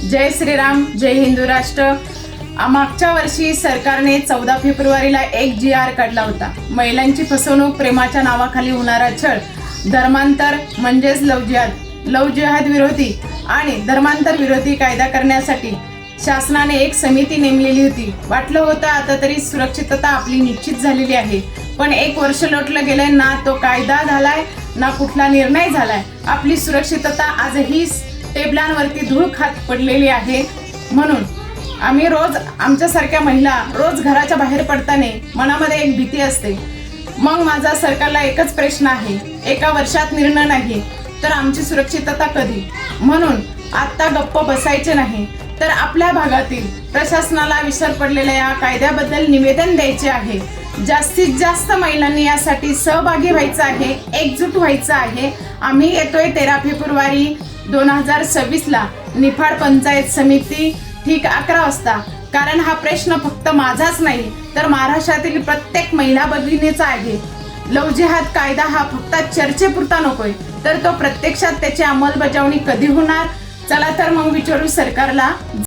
जय श्रीराम, जय हिंदू राष्ट्र। मागच्या वर्षी सरकारने 14 फेब्रुवारीला एक GR काढला होता। महिलांची फसवणूक, प्रेमाच्या नावाखाली होणारा छळ, धर्मांतर म्हणजेच लव जिहाद विरोधी आणि धर्मांतर विरोधी कायदा करण्यासाठी शासनाने एक समिती नेमलेली होती। वाटलं होतं आता तरी सुरक्षितता आपली निश्चित झालेली आहे, पण 1 वर्ष लोटलं गेलंय, ना तो कायदा झालाय ना कुठला निर्णय झालाय। आपली सुरक्षितता आजही टेबलांवरती धूळ खात पडलेली आहे। म्हणून आम्ही रोज, आमच्यासारख्या महिला रोज घराच्या बाहेर पडताना मनामध्ये एक भीती असते। मग माझा सरकारला एकच प्रश्न आहे, 1 वर्षात निर्णय नाही तर आमची सुरक्षितता कधी? म्हणून आता गप्प बसायचे नाही, तर आपल्या भागातील प्रशासनाला विसर पडलेल्या या कायद्याबद्दल निवेदन द्यायचे आहे। जास्तीत जास्त महिलांनी यासाठी सहभागी व्हायचं आहे, एकजूट व्हायचं आहे। आम्ही येतोय 13 फेब्रुवारी 2026ला निफाड पंचायत समिती ठीक 11 वाजता। कारण हा प्रश्न फक्त माझाच नाही तर महाराष्ट्रातील प्रत्येक महिला भगिनीचा आहे। लव जिहाद कायदा हा फक्त चर्चेपुरता नकोय, तर तो प्रत्यक्षात त्याची अंमलबजावणी कधी होणार? चला तर मग विचारू सरकारला।